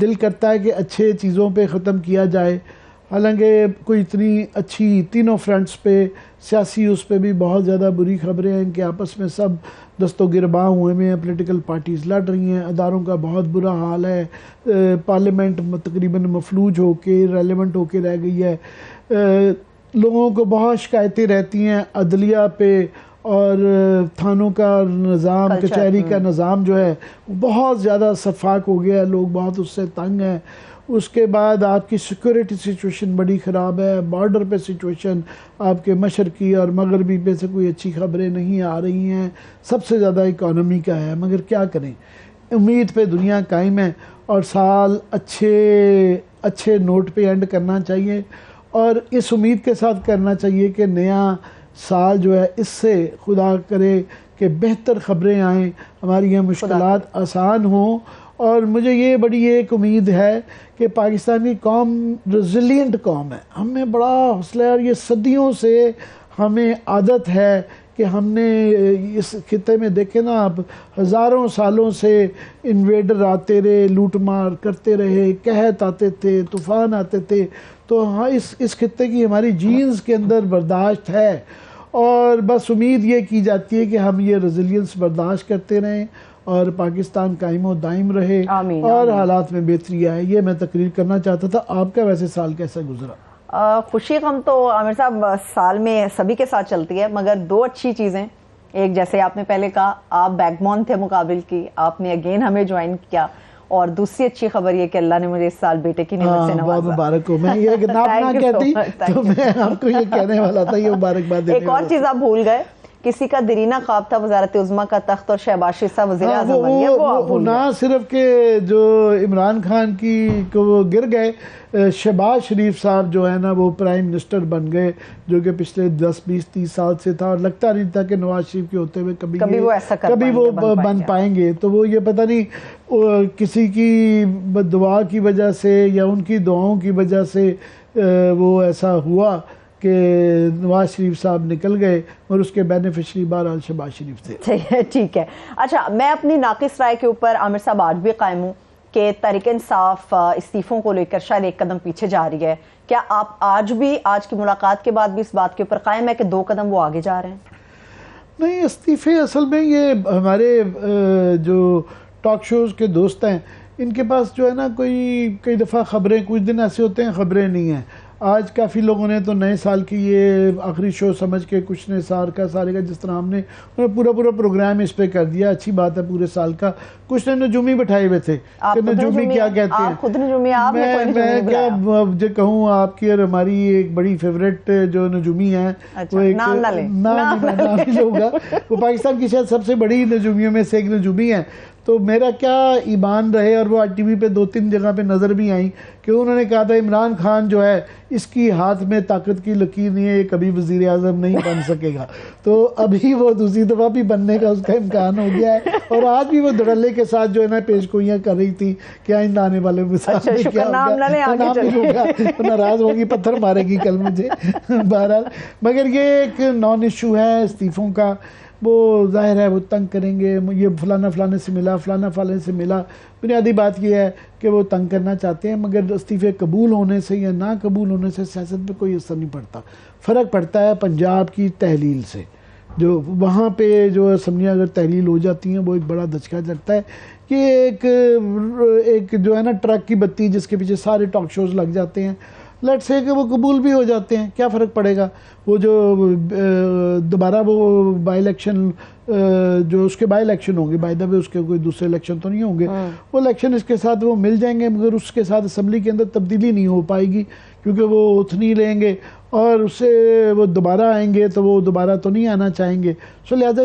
دل کرتا ہے کہ اچھے چیزوں پہ ختم کیا جائے، حالانکہ کوئی اتنی اچھی تینوں فرنٹس پہ سیاسی اس پہ بھی بہت زیادہ بری خبریں ہیں کہ آپس میں سب دست و گرباں ہوئے میں ہیں، پولیٹیکل پارٹیز لڑ رہی ہیں، اداروں کا بہت برا حال ہے، پارلیمنٹ تقریباً مفلوج ہو کے ریلیونٹ ہو کے رہ گئی ہے، لوگوں کو بہت شکایتیں رہتی ہیں عدلیہ پہ، اور تھانوں کا نظام، کچہری کا نظام جو ہے بہت زیادہ شفاف ہو گیا ہے، لوگ بہت اس سے تنگ ہیں۔ اس کے بعد آپ کی سیکورٹی سچویشن بڑی خراب ہے، بارڈر پہ سچویشن آپ کے مشرقی اور مغربی پہ سے کوئی اچھی خبریں نہیں آ رہی ہیں، سب سے زیادہ اکانومی کا ہے، مگر کیا کریں، امید پہ دنیا قائم ہے، اور سال اچھے نوٹ پہ اینڈ کرنا چاہیے، اور اس امید کے ساتھ کرنا چاہیے کہ نیا سال جو ہے اس سے خدا کرے کہ بہتر خبریں آئیں، ہماری یہ مشکلات آسان ہوں، اور مجھے یہ بڑی ایک امید ہے کہ پاکستانی قوم ریزیلینٹ قوم ہے، ہمیں بڑا حوصلہ ہے، اور یہ صدیوں سے ہمیں عادت ہے کہ ہم نے اس خطے میں دیکھیں نا آپ، ہزاروں سالوں سے انویڈر آتے رہے، لوٹ مار کرتے رہے، قحط آتے تھے، طوفان آتے تھے، تو ہاں اس خطے کی ہماری جینز کے اندر برداشت ہے، اور بس امید یہ کی جاتی ہے کہ ہم یہ ریزیلینس برداشت کرتے رہیں اور پاکستان قائم و دائم رہے، آمین اور آمین۔ حالات میں بہتری آئے۔ یہ میں تقریر کرنا چاہتا تھا۔ آپ کا ویسے سال کیسا گزرا؟ خوشی غم تو عامر صاحب سال میں سبھی کے ساتھ چلتی ہے، مگر دو اچھی چیزیں، ایک جیسے آپ نے پہلے کہا آپ بیک بون تھے مقابل کی، آپ نے اگین ہمیں جوائن کیا، اور دوسری اچھی خبر یہ کہ اللہ نے مجھے اس سال بیٹے کی نعمت سے نوازا۔ بہت مبارک ہو۔ میں یہ نام نہ کہتی تو میں آپ کو یہ کہنے والا تھا، یہ مبارکباد دینے ایک اور چیز آپ بھول گئے، کسی کا دیرینہ خواب تھا وزارت عظمیٰ کا تخت اور شہباز شریف صاحب وزیر اعظم بن گئے، وہ آپ بھول نہ گئے۔ صرف کہ جو عمران خان کی کو وہ گر گئے، شہباز شریف صاحب جو ہے نا وہ پرائم منسٹر بن گئے، جو کہ پچھلے 10 20 30 سال سے تھا، اور لگتا نہیں تھا کہ نواز شریف کے ہوتے ہوئے کبھی وہ ایسا کر کبھی وہ بن پائیں گے۔ تو وہ یہ پتہ نہیں کسی کی دعا کی وجہ سے یا ان کی دعاؤں کی وجہ سے وہ ایسا ہوا کہ نواز شریف صاحب نکل گئے، اور اس کے بینیفیشری بہرحال شہباز شریف تھے۔ ٹھیک ہے، اچھا میں اپنی ناقص رائے کے اوپر عامر صاحب آج بھی قائم ہوں کہ تحریک انصاف استعفوں کو لے کر شاید ایک قدم پیچھے جا رہی ہے، کیا آپ آج بھی آج کی ملاقات کے بعد بھی اس بات کے اوپر قائم ہے کہ 2 قدم وہ آگے جا رہے ہیں؟ نہیں، استعفے اصل میں یہ ہمارے جو ٹاک شوز کے دوست ہیں ان کے پاس جو ہے نا کئی دفعہ خبریں، کچھ دن ایسے ہوتے ہیں خبریں نہیں ہیں۔ آج کافی لوگوں نے تو نئے سال کی یہ آخری شو سمجھ کے کچھ نے سارے کا جس طرح ہم نے پورا پروگرام اس پہ کر دیا، اچھی بات ہے پورے سال کا۔ کچھ نے نجومی بٹھائے ہوئے تھے کہ نجومی کیا کہتے ہیں، خود نجومی، آپ نے کوئی نجومی میں کیا جو کہوں، آپ کی اور ہماری ایک بڑی فیوریٹ جو نجومی ہیں، وہ ایک نام نہ لیں، نام نہیں لوں گا، وہ پاکستان کی شاید سب سے بڑی نجومیوں میں سے ایک نجومی ہیں۔ تو میرا کیا ایمان رہے، اور وہ آج ٹی وی پہ 2-3 جگہ پہ نظر بھی آئیں کہ انہوں نے کہا تھا عمران خان جو ہے اس کی ہاتھ میں طاقت کی لکیر نہیں ہے، یہ کبھی وزیر اعظم نہیں بن سکے گا۔ تو ابھی وہ دوسری دفعہ بھی بننے کا اس کا امکان ہو گیا ہے، اور آج بھی وہ دھڑلے کے ساتھ جو ہے نا پیش گوئیاں کر رہی تھی کہ آئندہ آنے والے مسائل میں کیا ہوگا، ناراض ہوگی، پتھر مارے گی کل مجھے۔ بہرحال مگر یہ ایک نان ایشو ہے استعفوں کا، وہ ظاہر ہے وہ تنگ کریں گے، یہ فلانا فلانے سے ملا، فلانا فلانے سے ملا، بنیادی بات یہ ہے کہ وہ تنگ کرنا چاہتے ہیں، مگر استعفے قبول ہونے سے یا نہ قبول ہونے سے سیاست پہ کوئی اثر نہیں پڑتا۔ فرق پڑتا ہے پنجاب کی تحلیل سے، جو وہاں پہ جو اسمبلیاں اگر تحلیل ہو جاتی ہیں وہ ایک بڑا دھچکا جگتا ہے کہ ایک جو ہے نا ٹرک کی بتی جس کے پیچھے سارے ٹاک شوز لگ جاتے ہیں، لیٹ سے کہ وہ قبول بھی ہو جاتے ہیں، کیا فرق پڑے گا؟ وہ جو دوبارہ وہ بائی الیکشن جو اس کے بائی الیکشن ہوں گے، بائی دا وے اس کے کوئی دوسرے الیکشن تو نہیں ہوں گے، وہ الیکشن اس کے ساتھ وہ مل جائیں گے، مگر اس کے ساتھ اسمبلی کے اندر تبدیلی نہیں ہو پائے گی، کیونکہ وہ اتھ نہیں لیں گے، اور اس سے وہ دوبارہ آئیں گے تو وہ دوبارہ تو نہیں آنا چاہیں گے۔ سو لہٰذا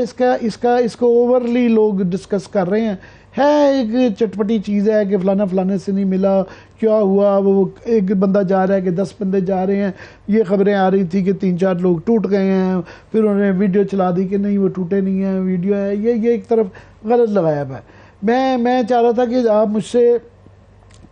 اس کو اوورلی لوگ ڈسکس کر رہے ہیں، ایک چٹپٹی چیز ہے کہ فلانا فلانے سے نہیں ملا، کیا ہوا، وہ ایک بندہ جا رہا ہے کہ 10 بندے جا رہے ہیں، یہ خبریں آ رہی تھی کہ 3-4 لوگ ٹوٹ گئے ہیں، پھر انہوں نے ویڈیو چلا دی کہ نہیں وہ ٹوٹے نہیں ہیں، ویڈیو ہے، یہ ایک طرف غلط لگایا ہوا ہے۔ میں چاہ رہا تھا کہ آپ مجھ سے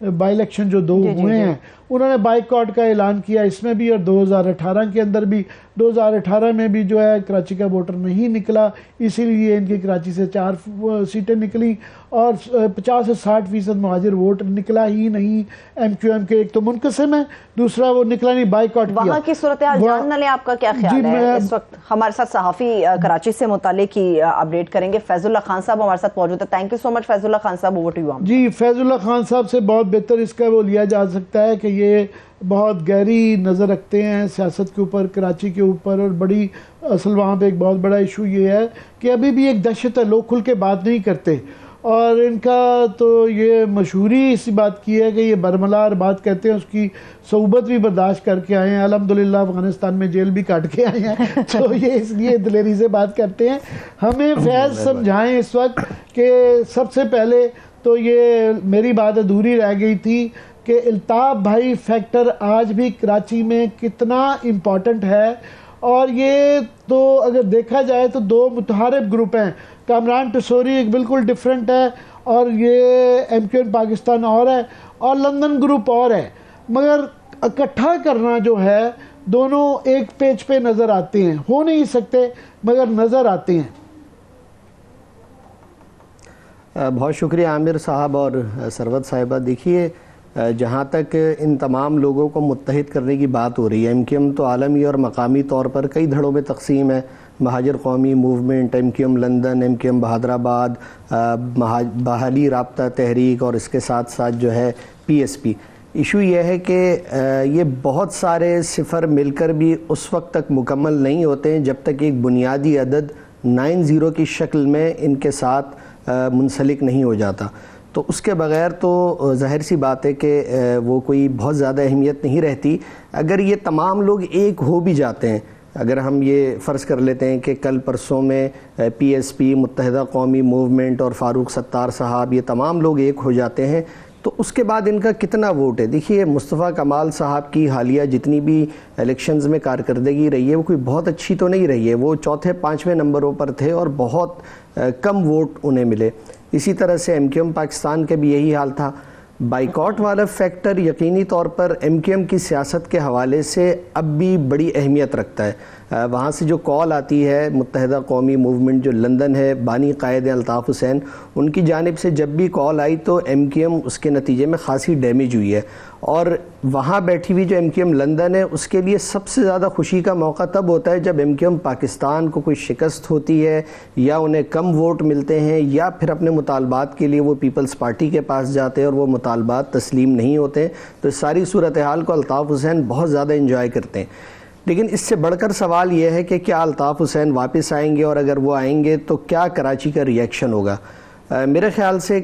بائی الیکشن جو دو ہوئے ہیں انہوں نے بائیکاٹ کا اعلان کیا اس میں بھی، اور 2018 کے اندر بھی. 2018 میں بھی جو ہے کراچی کا ووٹر نہیں نکلا، اسی لیے ان کی کراچی سے 4 سیٹیں نکلی، اور 50 سے 60% مہاجر ووٹ نکلا ہی نہیں. ایم کیو ایم کے ایک تو منقسم ہے، دوسرا وہ نکلا نہیں، بائیکاٹ کیا. وہاں کی صورتحال جاننا لیں، آپ کا کیا خیال ہے؟ اس وقت ہمارے ساتھ صحافی کراچی سے متعلق ہی اپڈیٹ کریں گے. فیض اللہ خان صاحب ہمارے ساتھ موجود ہے. Thank you so much Faiz Ullah Khan Sahab. Over to you. جی، فیض اللہ خان صاحب سے بہت بہتر اس کا وہ لیا جا سکتا ہے کہ یہ بہت گہری نظر رکھتے ہیں سیاست کے اوپر، کراچی کے اوپر، اور بڑی اصل وہاں پہ ایک بہت بڑا ایشو یہ ہے کہ ابھی بھی ایک دہشت ہے، لوگ کھل کے بات نہیں کرتے. اور ان کا تو یہ مشہوری اسی بات کی ہے کہ یہ برملار بات کہتے ہیں، اس کی صحبت بھی برداشت کر کے آئے ہیں. الحمدللہ افغانستان میں جیل بھی کاٹ کے آئے ہیں، تو یہ اس لیے دلیری سے بات کرتے ہیں. ہمیں فیض سمجھائیں اس وقت کہ سب سے پہلے تو یہ میری بات ادھوری رہ گئی تھی کہ الطاف بھائی فیکٹر آج بھی کراچی میں کتنا امپورٹنٹ ہے. اور یہ تو اگر دیکھا جائے تو 2 متحارب گروپ ہیں. کامران ٹسوری ایک بالکل ڈیفرنٹ ہے، اور یہ ایم کیو این پاکستان اور ہے، اور لندن گروپ اور ہے. مگر اکٹھا کرنا جو ہے، دونوں ایک پیج پہ نظر آتے ہیں، ہو نہیں سکتے مگر نظر آتے ہیں. بہت شکریہ عامر صاحب اور ثروت صاحبہ. دیکھیے، جہاں تک ان تمام لوگوں کو متحد کرنے کی بات ہو رہی ہے، ایم کیو ایم تو عالمی اور مقامی طور پر کئی دھڑوں میں تقسیم ہے. Muhajir Qaumi movement, M Q M London, M Q M Bahadurabad, بحالی رابطہ تحریک، اور اس کے ساتھ ساتھ جو ہے پی ایس پی. ایشو یہ ہے کہ یہ بہت سارے صفر مل کر بھی اس وقت تک مکمل نہیں ہوتے ہیں جب تک ایک بنیادی عدد 90 کی شکل میں ان کے ساتھ منسلک نہیں ہو جاتا. تو اس کے بغیر تو ظاہر سی بات ہے کہ وہ کوئی بہت زیادہ اہمیت نہیں رہتی. اگر یہ تمام لوگ ایک ہو بھی جاتے ہیں، اگر ہم یہ فرض کر لیتے ہیں کہ کل پرسوں میں پی ایس پی، متحدہ قومی موومنٹ اور فاروق ستار صاحب یہ تمام لوگ ایک ہو جاتے ہیں، تو اس کے بعد ان کا کتنا ووٹ ہے؟ دیکھیے، مصطفیٰ کمال صاحب کی حالیہ جتنی بھی الیکشنز میں کارکردگی رہی ہے وہ کوئی بہت اچھی تو نہیں رہی ہے. وہ 4-5 نمبروں پر تھے اور بہت کم ووٹ انہیں ملے. اسی طرح سے ایم کیو ایم پاکستان کا بھی یہی حال تھا. بائیکاٹ والا فیکٹر یقینی طور پر ایم کیو ایم کی سیاست کے حوالے سے اب بھی بڑی اہمیت رکھتا ہے. وہاں سے جو کال آتی ہے متحدہ قومی موومنٹ جو لندن ہے، بانی قائد الطاف حسین، ان کی جانب سے جب بھی کال آئی تو ایم کیو ایم اس کے نتیجے میں خاصی ڈیمیج ہوئی ہے. اور وہاں بیٹھی ہوئی جو ایم کیو ایم لندن ہے، اس کے لیے سب سے زیادہ خوشی کا موقع تب ہوتا ہے جب ایم کیو ایم پاکستان کو کوئی شکست ہوتی ہے، یا انہیں کم ووٹ ملتے ہیں، یا پھر اپنے مطالبات کے لیے وہ پیپلز پارٹی کے پاس جاتے ہیں اور وہ مطالبات تسلیم نہیں ہوتے. تو اس ساری صورتحال کو الطاف حسین بہت زیادہ انجوائے کرتے ہیں. لیکن اس سے بڑھ کر سوال یہ ہے کہ کیا الطاف حسین واپس آئیں گے، اور اگر وہ آئیں گے تو کیا کراچی کا ریئیکشن ہوگا؟ میرے خیال سے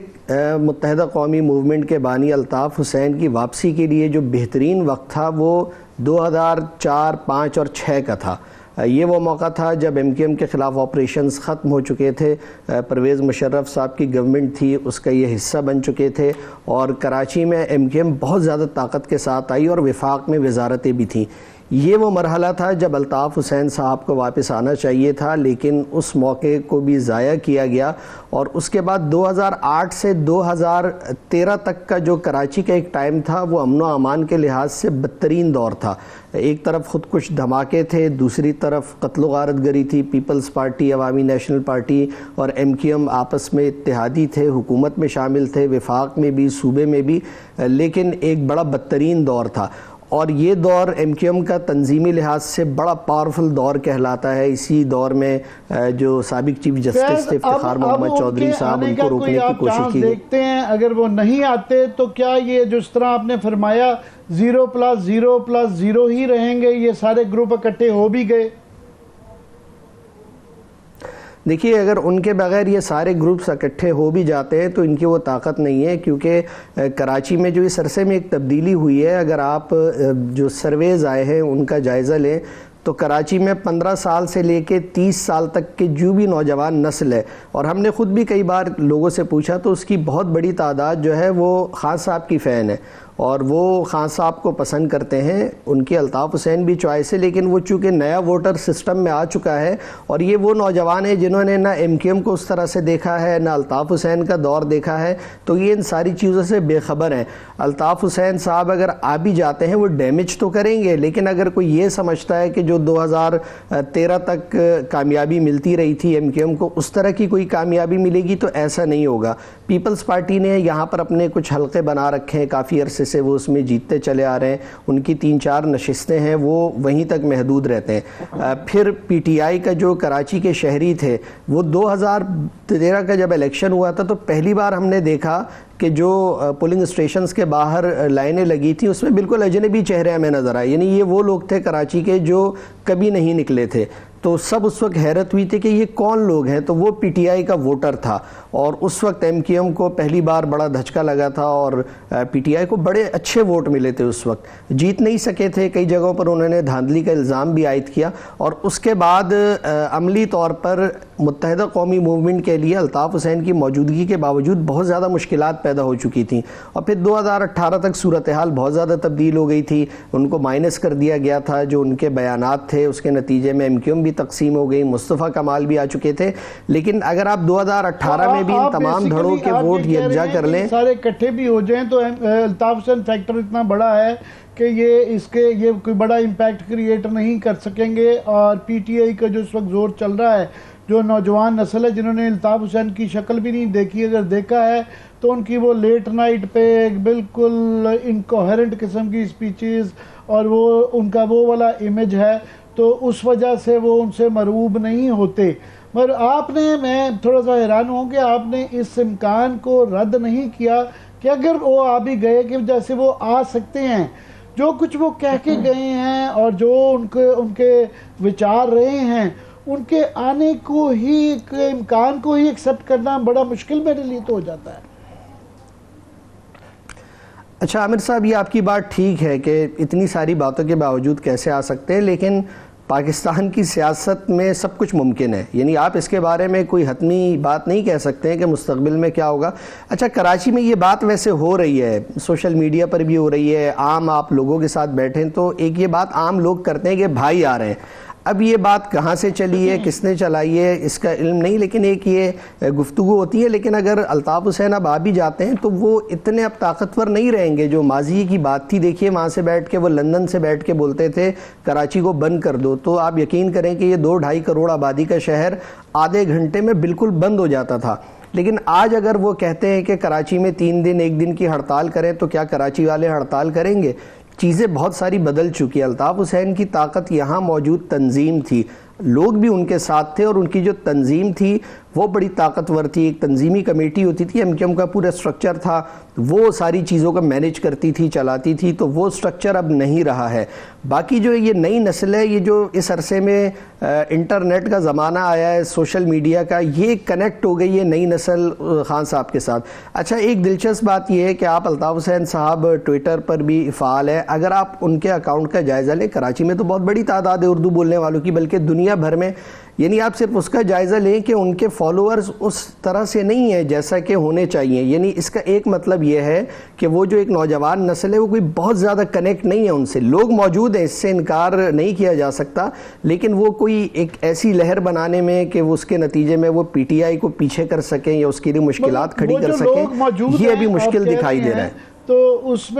متحدہ قومی موومنٹ کے بانی الطاف حسین کی واپسی کے لیے جو بہترین وقت تھا وہ 2004، 2005 اور 2006 کا تھا. یہ وہ موقع تھا جب ایم کیو ایم کے خلاف آپریشنز ختم ہو چکے تھے، پرویز مشرف صاحب کی گورنمنٹ تھی، اس کا یہ حصہ بن چکے تھے، اور کراچی میں ایم کیو ایم بہت زیادہ طاقت کے ساتھ آئی اور وفاق میں وزارتیں بھی تھیں. یہ وہ مرحلہ تھا جب الطاف حسین صاحب کو واپس آنا چاہیے تھا، لیکن اس موقع کو بھی ضائع کیا گیا. اور اس کے بعد 2008 سے 2013 تک کا جو کراچی کا ایک ٹائم تھا وہ امن و امان کے لحاظ سے بدترین دور تھا. ایک طرف خودکش دھماکے تھے، دوسری طرف قتل و غارت گری تھی. پیپلز پارٹی، عوامی نیشنل پارٹی اور ایم کیو ایم آپس میں اتحادی تھے، حکومت میں شامل تھے، وفاق میں بھی، صوبے میں بھی، لیکن ایک بڑا بدترین دور تھا. اور یہ دور ایم کیو ایم کا تنظیمی لحاظ سے بڑا پاورفل دور کہلاتا ہے. اسی دور میں جو سابق چیف جسٹس تھے افتخار محمد چودھری صاحب، ان کو روکنے کی کوشش کی. دیکھتے ہیں اگر وہ نہیں آتے تو کیا یہ جس طرح آپ نے فرمایا 0+0+0 ہی رہیں گے؟ یہ سارے گروپ اکٹھے ہو بھی گئے. دیکھیے، اگر ان کے بغیر یہ سارے گروپس اکٹھے ہو بھی جاتے ہیں تو ان کی وہ طاقت نہیں ہے، کیونکہ کراچی میں جو اس عرصے میں ایک تبدیلی ہوئی ہے، اگر آپ جو سرویز آئے ہیں ان کا جائزہ لیں تو کراچی میں 15 سال سے لے کے 30 سال تک کے جو بھی نوجوان نسل ہے، اور ہم نے خود بھی کئی بار لوگوں سے پوچھا تو اس کی بہت بڑی تعداد جو ہے وہ خان صاحب کی فین ہے. اور وہ خان صاحب کو پسند کرتے ہیں. ان کی الطاف حسین بھی چوائس ہے, لیکن وہ چونکہ نیا ووٹر سسٹم میں آ چکا ہے اور یہ وہ نوجوان ہیں جنہوں نے نہ ایم کیو ایم کو اس طرح سے دیکھا ہے, نہ الطاف حسین کا دور دیکھا ہے, تو یہ ان ساری چیزوں سے بے خبر ہیں. الطاف حسین صاحب اگر آ بھی جاتے ہیں وہ ڈیمیج تو کریں گے, لیکن اگر کوئی یہ سمجھتا ہے کہ جو 2013 تک کامیابی ملتی رہی تھی ایم کیو ایم کو, اس طرح کی کوئی کامیابی ملے گی, تو ایسا نہیں ہوگا. پیپلز پارٹی نے یہاں پر اپنے کچھ حلقے بنا رکھے ہیں, کافی عرصے سے وہ اس میں جیتتے چلے آ رہے ہیں. ان کی 3-4 نشستیں ہیں, وہ وہیں تک محدود رہتے ہیں. پھر پی ٹی آئی کا جو کراچی کے شہری تھے, وہ 2013 کا جب الیکشن ہوا تھا تو پہلی بار ہم نے دیکھا کہ جو پولنگ اسٹیشنز کے باہر لائنیں لگی تھیں اس میں بالکل اجنبی چہرے ہمیں نظر آئے. یعنی یہ وہ لوگ تھے کراچی کے جو کبھی نہیں نکلے تھے. تو سب اس وقت حیرت ہوئی تھی کہ یہ کون لوگ ہیں, تو وہ پی ٹی آئی کا ووٹر تھا. اور اس وقت ایم کیو ایم کو پہلی بار بڑا دھچکا لگا تھا اور پی ٹی آئی کو بڑے اچھے ووٹ ملے تھے. اس وقت جیت نہیں سکے تھے, کئی جگہوں پر انہوں نے دھاندلی کا الزام بھی عائد کیا. اور اس کے بعد عملی طور پر متحدہ قومی موومنٹ کے لیے الطاف حسین کی موجودگی کے باوجود بہت زیادہ مشکلات پیدا ہو چکی تھیں. اور پھر 2018 تک صورتحال بہت زیادہ تبدیل ہو گئی تھی. ان کو مائنس کر دیا گیا تھا جو ان کے بیانات تھے, اس کے نتیجے میں ایم کیو ایم بھی تقسیم ہو گئی, مصطفیٰ کمال بھی آ چکے تھے. لیکن اگر آپ 2018 میں بھی ان تمام دھڑوں کے ووٹ یکجا کر لیں, سارے اکٹھے بھی ہو جائیں, تو الطاف حسین فیکٹر اتنا بڑا ہے کہ یہ کوئی بڑا امپیکٹ کریٹ نہیں کر سکیں گے. اور پی ٹی آئی کا جو اس وقت زور چل رہا ہے, جو نوجوان نسل ہے جنہوں نے الطاف حسین کی شکل بھی نہیں دیکھی, اگر دیکھا ہے تو ان کی وہ لیٹ نائٹ پہ بالکل انکوہرنٹ قسم کی اسپیچز اور وہ ان کا وہ والا امیج ہے, تو اس وجہ سے وہ ان سے مرعوب نہیں ہوتے. مگر آپ نے, میں تھوڑا سا حیران ہوں کہ آپ نے اس امکان کو رد نہیں کیا کہ اگر وہ آ بھی گئے کہ جیسے وہ آ سکتے ہیں, جو کچھ وہ کہہ کے گئے ہیں اور جو ان کے وچار رہے ہیں, ان کے آنے کو ہی, امکان کو ہی ایکسیپٹ کرنا بڑا مشکل میرے لیے تو ہو جاتا ہے. اچھا عامر صاحب, یہ آپ کی بات ٹھیک ہے کہ اتنی ساری باتوں کے باوجود کیسے آ سکتے ہیں, لیکن پاکستان کی سیاست میں سب کچھ ممکن ہے. یعنی آپ اس کے بارے میں کوئی حتمی بات نہیں کہہ سکتے ہیں کہ مستقبل میں کیا ہوگا. اچھا, کراچی میں یہ بات ویسے ہو رہی ہے, سوشل میڈیا پر بھی ہو رہی ہے, عام آپ لوگوں کے ساتھ بیٹھیں تو ایک یہ بات عام لوگ کرتے ہیں کہ بھائی آ رہے ہیں. اب یہ بات کہاں سے چلی ہے, کس نے چلائی ہے, اس کا علم نہیں, لیکن ایک یہ گفتگو ہوتی ہے. لیکن اگر الطاف حسین اب آ بھی جاتے ہیں تو وہ اتنے اب طاقتور نہیں رہیں گے جو ماضی کی بات تھی. دیکھیے وہاں سے بیٹھ کے, وہ لندن سے بیٹھ کے بولتے تھے کراچی کو بند کر دو, تو آپ یقین کریں کہ یہ 2-2.5 کروڑ آبادی کا شہر آدھے گھنٹے میں بالکل بند ہو جاتا تھا. لیکن آج اگر وہ کہتے ہیں کہ کراچی میں 3 دن 1 دن کی ہڑتال کریں, تو کیا کراچی والے ہڑتال کریں گے؟ چیزیں بہت ساری بدل چکی. الطاف حسین کی طاقت یہاں موجود تنظیم تھی, لوگ بھی ان کے ساتھ تھے, اور ان کی جو تنظیم تھی وہ بڑی طاقتور تھی. ایک تنظیمی کمیٹی ہوتی تھی, ایم کیو ایم کا پورا سٹرکچر تھا, وہ ساری چیزوں کو مینیج کرتی تھی, چلاتی تھی. تو وہ سٹرکچر اب نہیں رہا ہے. باقی جو یہ نئی نسل ہے, یہ جو اس عرصے میں انٹرنیٹ کا زمانہ آیا ہے, سوشل میڈیا کا, یہ کنیکٹ ہو گئی ہے نئی نسل خان صاحب کے ساتھ. اچھا, ایک دلچسپ بات یہ ہے کہ آپ الطاف حسین صاحب ٹویٹر پر بھی فعال ہے. اگر آپ ان کے اکاؤنٹ کا جائزہ لیں, کراچی میں تو بہت بڑی تعداد ہے اردو بولنے والوں کی, بلکہ دنیا بھر میں, یعنی آپ صرف اس کا جائزہ لیں کہ ان کے فالوورز اس طرح سے نہیں ہیں جیسا کہ ہونے چاہیے. یعنی اس کا ایک مطلب یہ ہے کہ وہ جو ایک نوجوان نسل ہے وہ کوئی بہت زیادہ کنیکٹ نہیں ہے ان سے. لوگ موجود ہیں, اس سے انکار نہیں کیا جا سکتا, لیکن وہ کوئی ایک ایسی لہر بنانے میں کہ وہ اس کے نتیجے میں وہ پی ٹی آئی کو پیچھے کر سکیں یا اس کے لیے مشکلات کھڑی کر سکیں, یہ ابھی مشکل دکھائی دے رہا ہے. تو اس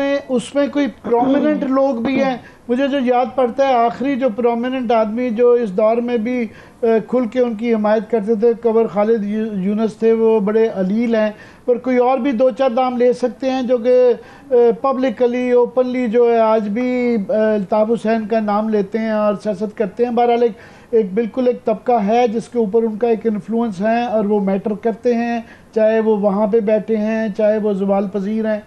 میں کوئی پرومیننٹ لوگ بھی ہیں. مجھے جو یاد پڑتا ہے, آخری جو پرومیننٹ آدمی جو اس دور میں بھی کھل کے ان کی حمایت کرتے تھے, قبر خالد یونس تھے, وہ بڑے علیل ہیں. پر کوئی اور بھی 2-4 نام لے سکتے ہیں جو کہ پبلکلی, اوپنلی جو ہے آج بھی الطاف حسین کا نام لیتے ہیں اور سیاست کرتے ہیں. بہرحال ایک بالکل ایک طبقہ ہے جس کے اوپر ان کا ایک انفلوئنس ہے اور وہ میٹر کرتے ہیں, چاہے وہ وہاں پہ بیٹھے ہیں, چاہے وہ زوال پذیر ہیں.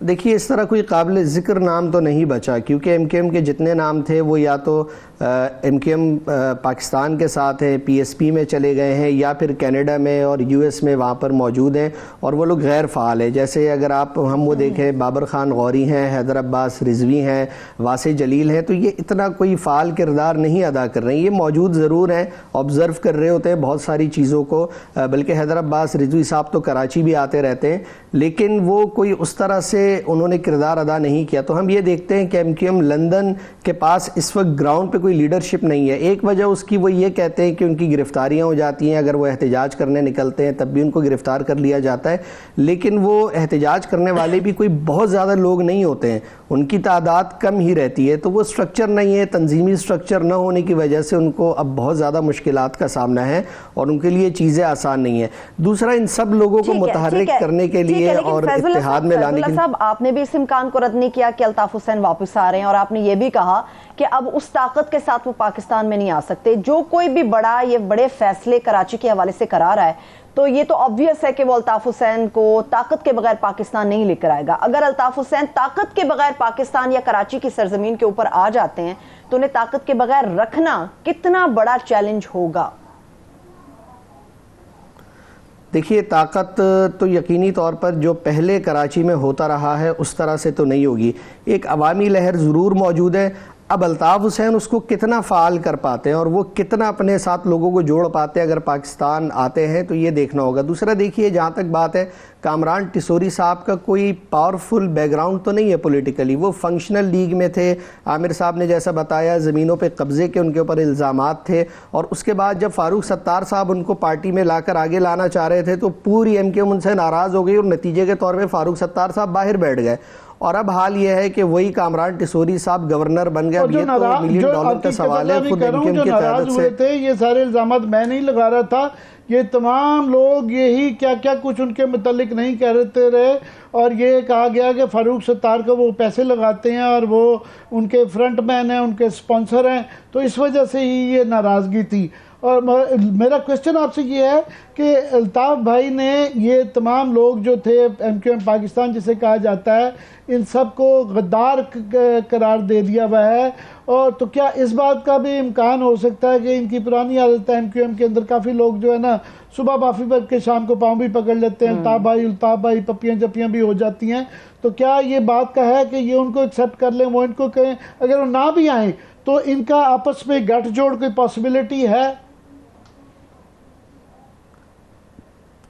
دیکھیے اس طرح کوئی قابل ذکر نام تو نہیں بچا، کیونکہ ایم کیو ایم کے جتنے نام تھے وہ یا تو ایم کیو ایم پاکستان کے ساتھ ہیں، پی ایس پی میں چلے گئے ہیں، یا پھر کینیڈا میں اور یو ایس میں وہاں پر موجود ہیں، اور وہ لوگ غیر فعال ہیں. جیسے اگر ہم وہ دیکھیں، بابر خان غوری ہیں، حیدر عباس رضوی ہیں، واسع جلیل ہیں، تو یہ اتنا کوئی فعال کردار نہیں ادا کر رہے ہیں. یہ موجود ضرور ہیں، آبزرو کر رہے ہوتے ہیں بہت ساری چیزوں کو، بلکہ حیدر عباس رضوی صاحب تو کراچی بھی آتے رہتے ہیں، لیکن وہ کوئی اس طرح سے انہوں نے کردار ادا نہیں کیا. تو ہم یہ دیکھتے ہیں کہ ایم کیو ایم لندن کے پاس اس وقت گراؤنڈ پہ کوئی لیڈرشپ نہیں ہے. ایک وجہ اس کی وہ یہ کہتے ہیں کہ ان کی گرفتاریاں ہو جاتی ہیں، اگر وہ احتجاج کرنے نکلتے ہیں تب بھی ان کو گرفتار کر لیا جاتا ہے، لیکن وہ احتجاج کرنے والے بھی کوئی بہت زیادہ لوگ نہیں ہوتے ہیں، ان کی تعداد کم ہی رہتی ہے. تو وہ سٹرکچر نہیں ہے، تنظیمی سٹرکچر نہ ہونے کی وجہ سے ان کو اب بہت زیادہ مشکلات کا سامنا ہے اور ان کے لیے چیزیں آسان نہیں ہیں. دوسرا، ان سب لوگوں کو متحرک کرنے کے لیے اور اتحاد میں لانے کے لیے صاحب آپ نے بھی اس امکان کو رد نہیں کیا کہ الطاف حسین واپس آ رہے ہیں، اور آپ نے یہ بھی کہا کہ اب اس طاقت کے ساتھ وہ پاکستان میں نہیں آ سکتے. جو کوئی بھی یہ بڑے فیصلے کراچی کے حوالے سے کرا رہا ہے، تو یہ تو obvious ہے کہ وہ الطاف حسین کو طاقت کے بغیر پاکستان نہیں لے کر آئے گا. اگر الطاف حسین طاقت کے بغیر پاکستان یا کراچی کی سرزمین کے اوپر آ جاتے ہیں تو انہیں طاقت کے بغیر رکھنا کتنا بڑا چیلنج ہوگا؟ دیکھیے، طاقت تو یقینی طور پر جو پہلے کراچی میں ہوتا رہا ہے اس طرح سے تو نہیں ہوگی. ایک عوامی لہر ضرور موجود ہے. اب الطاف حسین اس کو کتنا فعال کر پاتے ہیں اور وہ کتنا اپنے ساتھ لوگوں کو جوڑ پاتے ہیں اگر پاکستان آتے ہیں، تو یہ دیکھنا ہوگا. دوسرا دیکھیے، جہاں تک بات ہے، کامران ٹسوری صاحب کا کوئی پاورفل بیک گراؤنڈ تو نہیں ہے پولیٹیکلی. وہ فنکشنل لیگ میں تھے. عامر صاحب نے جیسا بتایا، زمینوں پہ قبضے کے ان کے اوپر الزامات تھے، اور اس کے بعد جب فاروق ستار صاحب ان کو پارٹی میں لا کر آگے لانا چاہ رہے تھے تو پوری ایم کیو ایم ان سے ناراض ہو گئی، اور نتیجے کے طور پہ فاروق ستار صاحب باہر بیٹھ گئے. اور اب حال یہ ہے کہ وہی کامران ٹسوری صاحب گورنر بن گئے. اب یہ تو $1 ملین کا سوال ہے. خود ایم کیو ایم کی قیادت سے یہ سارے الزامات میں نہیں لگا رہا تھا، یہ تمام لوگ یہی کیا کیا کچھ ان کے متعلق نہیں کہتے رہے، اور یہ کہا گیا کہ فاروق ستار کو وہ پیسے لگاتے ہیں اور وہ ان کے فرنٹ مین ہیں، ان کے سپانسر ہیں، تو اس وجہ سے ہی یہ ناراضگی تھی. اور میرا کوشچن آپ سے یہ ہے کہ الطاف بھائی نے یہ تمام لوگ جو تھے ایم کیو ایم پاکستان جسے کہا جاتا ہے، ان سب کو غدار قرار دے دیا ہوا ہے، اور تو کیا اس بات کا بھی امکان ہو سکتا ہے کہ ان کی پرانی عادت ہے ایم کیو ایم کے اندر، کافی لوگ جو ہے نا صبح معافی پڑھ کے شام کو پاؤں بھی پکڑ لیتے ہیں، الطاف بھائی پپیاں جپیاں بھی ہو جاتی ہیں، تو کیا یہ بات کا ہے کہ یہ ان کو ایکسیپٹ کر لیں، وہ ان کو کہیں، اگر وہ نہ بھی آئیں تو ان کا آپس میں گٹھ جوڑ کوئی پاسبلٹی ہے؟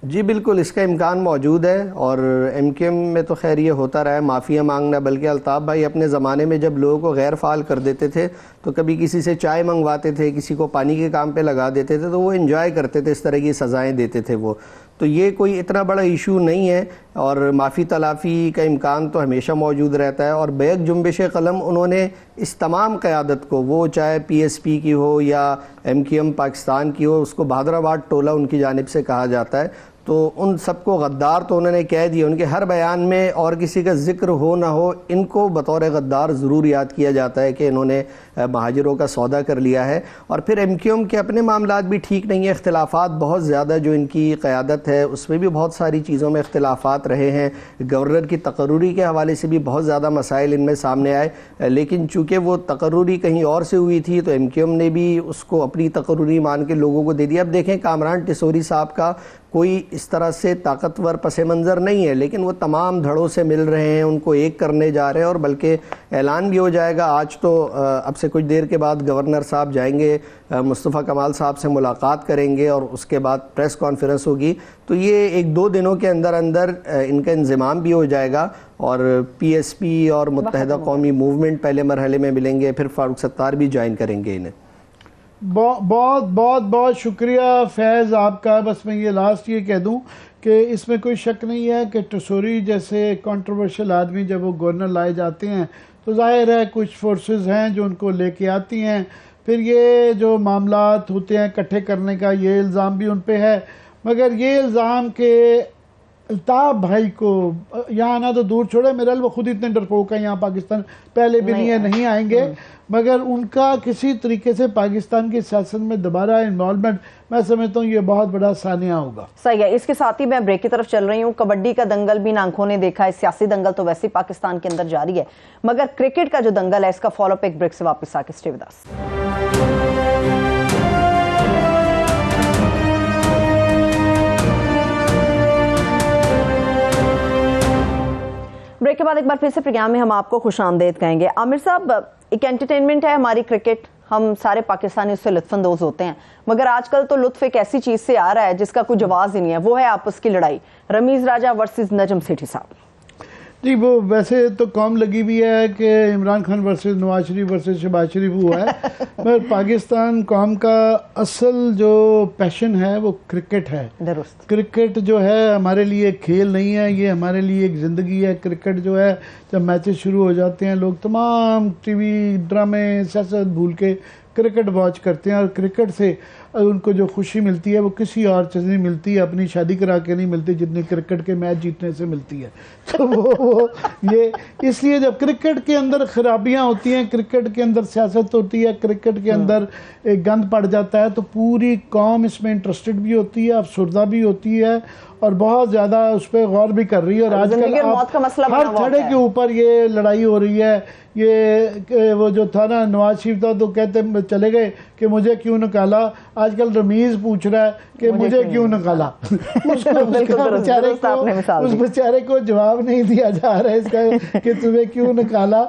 جی بالکل، اس کا امکان موجود ہے، اور ایم کیو ایم میں تو خیر یہ ہوتا رہا ہے معافیاں مانگنا. بلکہ الطاف بھائی اپنے زمانے میں جب لوگوں کو غیر فعال کر دیتے تھے تو کبھی کسی سے چائے منگواتے تھے، کسی کو پانی کے کام پہ لگا دیتے تھے، تو وہ انجوائے کرتے تھے، اس طرح کی سزائیں دیتے تھے وہ. تو یہ کوئی اتنا بڑا ایشو نہیں ہے، اور معافی تلافی کا امکان تو ہمیشہ موجود رہتا ہے. اور بیک جنبش قلم انہوں نے اس تمام قیادت کو، وہ چاہے پی ایس پی کی ہو یا ایم کیو ایم پاکستان کی ہو، اس کو بہادر آباد ٹولہ ان کی جانب سے کہا جاتا ہے، تو ان سب کو غدار تو انہوں نے کہہ دیا. ان کے ہر بیان میں اور کسی کا ذکر ہو نہ ہو، ان کو بطور غدار ضرور یاد کیا جاتا ہے کہ انہوں نے مہاجروں کا سودا کر لیا ہے. اور پھر ایم کیو ایم کے اپنے معاملات بھی ٹھیک نہیں ہیں، اختلافات بہت زیادہ، جو ان کی قیادت ہے اس میں بھی بہت ساری چیزوں میں اختلافات رہے ہیں. گورنر کی تقرری کے حوالے سے بھی بہت زیادہ مسائل ان میں سامنے آئے، لیکن چونکہ وہ تقرری کہیں اور سے ہوئی تھی تو ایم کیو ایم نے بھی اس کو اپنی تقرری مان کے لوگوں کو دے دیا. اب دیکھیں، کامران ٹسوری صاحب کا کوئی اس طرح سے طاقتور پس منظر نہیں ہے، لیکن وہ تمام دھڑوں سے مل رہے ہیں، ان کو ایک کرنے جا رہے ہیں، اور بلکہ اعلان بھی ہو جائے گا آج. تو اب سے کچھ دیر کے بعد گورنر صاحب جائیں گے، مصطفیٰ کمال صاحب سے ملاقات کریں گے، اور اس کے بعد پریس کانفرنس ہوگی. تو یہ 1-2 دنوں کے اندر اندر ان کا انضمام بھی ہو جائے گا، اور پی ایس پی اور متحدہ قومی موومنٹ پہلے مرحلے میں ملیں گے، پھر فاروق ستار بھی جوائن کریں گے انہیں. بہت بہت بہت شکریہ فیض آپ کا. بس میں یہ لاسٹ یہ کہہ دوں کہ اس میں کوئی شک نہیں ہے کہ ٹسوری جیسے کنٹروورشل آدمی جب وہ گورنر لائے جاتے ہیں تو ظاہر ہے کچھ فورسز ہیں جو ان کو لے کے آتی ہیں، پھر یہ جو معاملات ہوتے ہیں اکٹھے کرنے کا، یہ الزام بھی ان پہ ہے. مگر یہ الزام کہ الطاف بھائی کو یہاں آنا تو دور چھوڑے، میرا وہ خود اتنے ڈرپوک ہیں یہاں پاکستان پہلے بھی نہیں آئیں گے، مگر ان کا کسی طریقے سے پاکستان کی سیاست میں دوبارہ انوالومنٹ میں سمجھتا ہوں یہ بہت بڑا سانحہ ہوگا۔ صحیح ہے، اس کے ساتھ ہی میں بریک کی طرف چل رہی ہوں۔ کبڈی کا دنگل بھی آنکھوں نے دیکھا ہے، سیاسی دنگل تو ویسے پاکستان کے اندر جاری ہے، مگر کرکٹ کا جو دنگل ہے اس کا فالو اپ ایک بریک سے واپس آ کے اسٹے ود اس۔ بریک کے بعد ایک بار پھر سے پروگرام میں ہم آپ کو خوش آمدید کہیں گے۔ عامر صاحب، ایک انٹرٹینمنٹ ہے ہماری کرکٹ، ہم سارے پاکستانی اس سے لطف اندوز ہوتے ہیں، مگر آج کل تو لطف ایک ایسی چیز سے آ رہا ہے جس کا کوئی جواز ہی نہیں ہے، وہ ہے آپس کی لڑائی، رمیز راجہ ورسز نجم سیٹھی صاحب۔ جی وہ ویسے تو قوم لگی بھی ہے کہ عمران خان ورسز نواز شریف ورسز شہباز شریف ہوا ہے، مگر پاکستان قوم کا اصل جو پیشن ہے وہ کرکٹ ہے۔ درست، کرکٹ جو ہے ہمارے لیے ایک کھیل نہیں ہے، یہ ہمارے لیے ایک زندگی ہے۔ کرکٹ جو ہے جب میچز شروع ہو جاتے ہیں لوگ تمام ٹی وی ڈرامے سیاست بھول کے کرکٹ واچ کرتے ہیں، اور کرکٹ سے ان کو جو خوشی ملتی ہے وہ کسی اور چیز نہیں ملتی، اپنی شادی کرا کے نہیں ملتی جتنی کرکٹ کے میچ جیتنے سے ملتی ہے۔ تو وہ یہ اس لیے جب کرکٹ کے اندر خرابیاں ہوتی ہیں، کرکٹ کے اندر سیاست ہوتی ہے، کرکٹ کے اندر ایک گند پڑ جاتا ہے، تو پوری قوم اس میں انٹرسٹڈ بھی ہوتی ہے، افسردہ بھی ہوتی ہے، اور بہت زیادہ اس پہ غور بھی کر رہی ہے۔ اور آج کل ہر تھڑے کے اوپر یہ لڑائی ہو رہی ہے۔ یہ وہ جو تھا نا نواز شریف تھا تو کہتے چلے گئے کہ مجھے کیوں نکالا، آج کل رمیز پوچھ رہا ہے کہ مجھے کیوں نکالا۔ اس بیچارے کو جواب نہیں دیا جا رہا ہے اس کا کہ تمہیں کیوں نکالا،